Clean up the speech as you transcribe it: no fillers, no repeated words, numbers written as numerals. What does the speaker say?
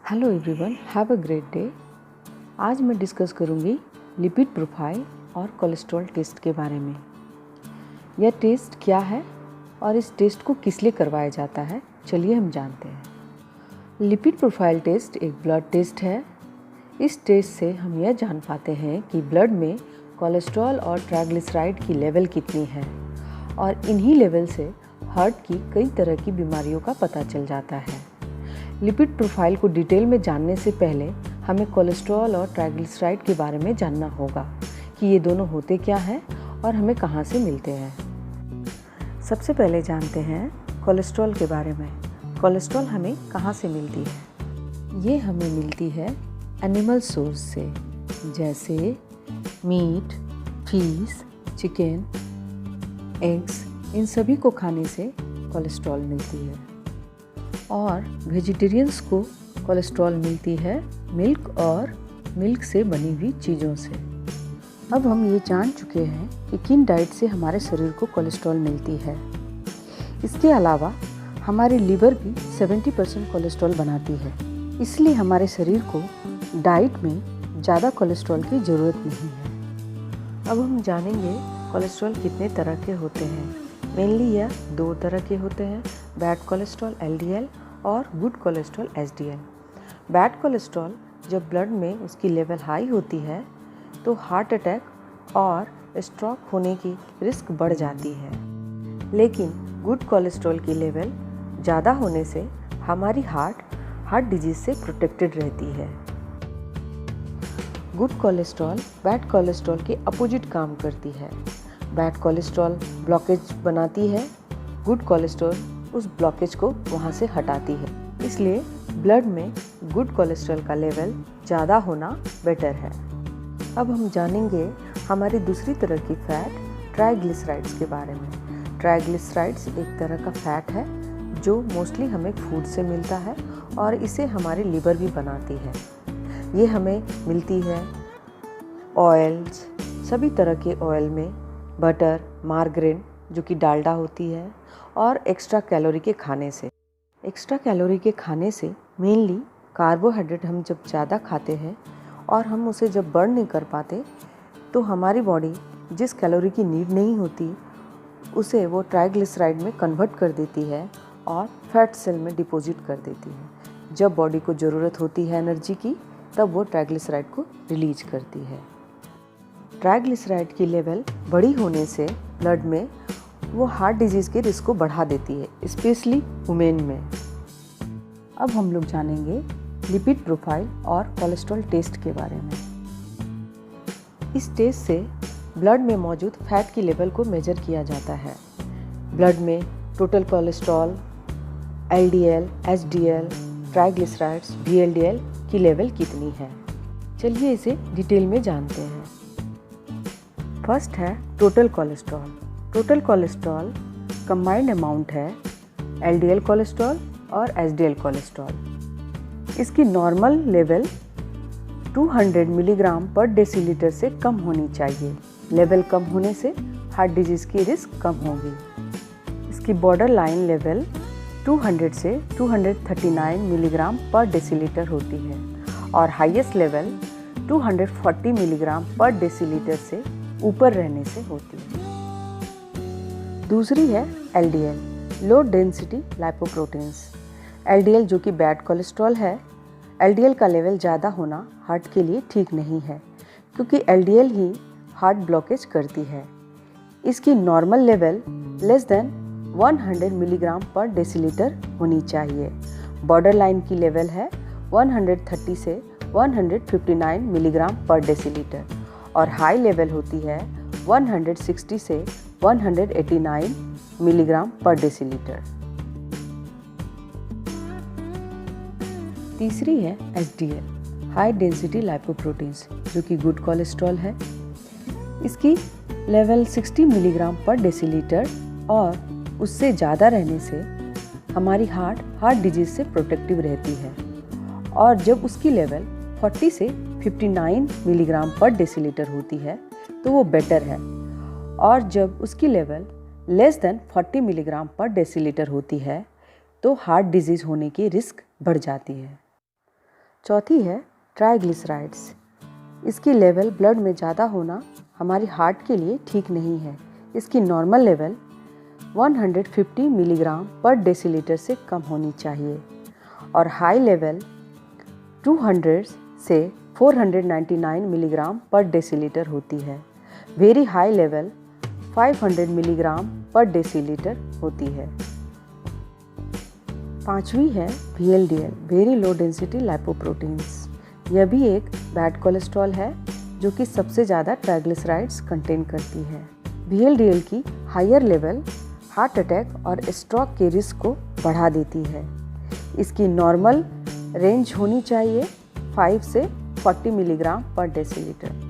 Hello everyone, have a great day. आज मैं discuss करूंगी लिपिड प्रोफाइल और कोलेस्ट्रॉल टेस्ट के बारे में। यह टेस्ट क्या है और इस टेस्ट को किस लिए करवाया जाता है, चलिए हम जानते हैं। लिपिड प्रोफाइल टेस्ट एक ब्लड टेस्ट है। इस टेस्ट से हम यह जान पाते हैं कि ब्लड में कोलेस्ट्रॉल और ट्राइग्लिसराइड की लेवल कितनी है, और इन्हीं लेवल से हार्ट की कई तरह की बीमारियों का पता चल जाता है। लिपिड प्रोफाइल को डिटेल में जानने से पहले हमें कोलेस्ट्रॉल और ट्राइग्लिसराइड के बारे में जानना होगा कि ये दोनों होते क्या हैं और हमें कहाँ से मिलते हैं। सबसे पहले जानते हैं कोलेस्ट्रॉल के बारे में। कोलेस्ट्रॉल हमें कहाँ से मिलती है? ये हमें मिलती है एनिमल सोर्स से, जैसे मीट, फिश, चिकन, एग्स, इन सभी को खाने से कोलेस्ट्रॉल मिलती है। और वेजिटेरियंस को कोलेस्ट्रॉल मिलती है मिल्क और मिल्क से बनी हुई चीज़ों से। अब हम ये जान चुके हैं कि किन डाइट से हमारे शरीर को कोलेस्ट्रॉल मिलती है। इसके अलावा हमारी लिवर भी 70% कोलेस्ट्रॉल बनाती है, इसलिए हमारे शरीर को डाइट में ज़्यादा कोलेस्ट्रॉल की ज़रूरत नहीं है। अब हम जानेंगे कोलेस्ट्रॉल कितने तरह के होते हैं। मेनली यह दो तरह के होते हैं, बैड कोलेस्ट्रॉल LDL और good cholesterol HDL। Bad cholesterol जब ब्लड में उसकी लेवल हाई होती है तो हार्ट अटैक और स्ट्रोक होने की रिस्क बढ़ जाती है, लेकिन गुड कोलेस्ट्रॉल की लेवल ज़्यादा होने से हमारी हार्ट डिजीज़ से प्रोटेक्टेड रहती है। गुड कोलेस्ट्रॉल बैड कोलेस्ट्रॉल के अपोजिट काम करती है। बैड कोलेस्ट्रॉल ब्लॉकेज बनाती है, गुड कोलेस्ट्रॉल उस ब्लॉकेज को वहाँ से हटाती है। इसलिए ब्लड में गुड कोलेस्ट्रॉल का लेवल ज़्यादा होना बेटर है। अब हम जानेंगे हमारी दूसरी तरह की फैट ट्राइग्लिसराइड्स के बारे में। ट्राइग्लिसराइड्स एक तरह का फैट है जो मोस्टली हमें फूड से मिलता है और इसे हमारी लिवर भी बनाती है। ये हमें मिलती है ऑयल्स, सभी तरह के ऑयल में, बटर, मार्गरीन जो कि डालडा होती है, और एक्स्ट्रा कैलोरी के खाने से। एक्स्ट्रा कैलोरी के खाने से मेनली कार्बोहाइड्रेट हम जब ज़्यादा खाते हैं और हम उसे जब बर्न नहीं कर पाते तो हमारी बॉडी जिस कैलोरी की नीड नहीं होती उसे वो ट्राइग्लिसराइड में कन्वर्ट कर देती है और फैट सेल में डिपॉजिट कर देती है। जब बॉडी को ज़रूरत होती है एनर्जी की, तब वो ट्राइग्लिसराइड को रिलीज करती है। ट्राइग्लिसराइड की लेवल बड़ी होने से ब्लड में वो हार्ट डिजीज़ के रिस्क को बढ़ा देती है, स्पेशली वुमेन में। अब हम लोग जानेंगे लिपिड प्रोफाइल और कोलेस्ट्रॉल टेस्ट के बारे में। इस टेस्ट से ब्लड में मौजूद फैट की लेवल को मेजर किया जाता है। ब्लड में total cholesterol, LDL, HDL, triglycerides, VLDL की लेवल कितनी है, चलिए इसे डिटेल में जानते हैं। फर्स्ट है total cholesterol. Total cholesterol combined amount है LDL कोलेस्ट्रॉल और HDL कोलेस्ट्रॉल। इसकी नॉर्मल लेवल 200 मिलीग्राम पर डेसीलीटर से कम होनी चाहिए। लेवल कम होने से हार्ट डिजीज़ की रिस्क कम होगी। इसकी बॉर्डर लाइन लेवल 200 से 239 मिलीग्राम पर डेसीलीटर होती है और हाईएस्ट लेवल 240 मिलीग्राम पर डेसीलीटर से ऊपर रहने से होती है। दूसरी है LDL, low density lipoproteins. LDL जो कि बैड कोलेस्ट्रॉल है। LDL का लेवल ज़्यादा होना हार्ट के लिए ठीक नहीं है, क्योंकि LDL ही हार्ट ब्लॉकेज करती है। इसकी normal level less than 100 milligram पर डेसीलीटर होनी चाहिए। बॉर्डर लाइन की लेवल है 130 से 159 मिलीग्राम पर डेसीलीटर और हाई लेवल होती है 160 से 189 मिलीग्राम पर डेसीलीटर। तीसरी है HDL, हाई डेंसिटी लाइपोप्रोटीन्स, जो कि गुड कोलेस्ट्रॉल है। इसकी लेवल 60 मिलीग्राम पर डेसीलीटर और उससे ज़्यादा रहने से हमारी हार्ट डिजीज़ से प्रोटेक्टिव रहती है, और जब उसकी लेवल 40 से 59 मिलीग्राम पर डेसीलीटर होती है तो वो बेटर है, और जब उसकी लेवल लेस देन 40 मिलीग्राम पर डेसीलीटर होती है तो हार्ट डिजीज़ होने की रिस्क बढ़ जाती है। चौथी है ट्राइग्लिसराइड्स। इसकी लेवल ब्लड में ज़्यादा होना हमारी हार्ट के लिए ठीक नहीं है। इसकी नॉर्मल लेवल 150 मिलीग्राम पर डेसीलीटर से कम होनी चाहिए और हाई लेवल 200 से 499 मिलीग्राम पर डेसीलीटर होती है। वेरी हाई लेवल 500 मिलीग्राम पर डेसीलीटर होती है। पांचवी है VLDL, very low density lipoproteins. यह भी एक बैड कोलेस्ट्रॉल है जो कि सबसे ज़्यादा ट्राइग्लिसराइड्स कंटेन करती है। VLDL की हायर लेवल हार्ट अटैक और स्ट्रोक के रिस्क को बढ़ा देती है। इसकी नॉर्मल रेंज होनी चाहिए 5 से 40 मिलीग्राम पर डेसीलीटर।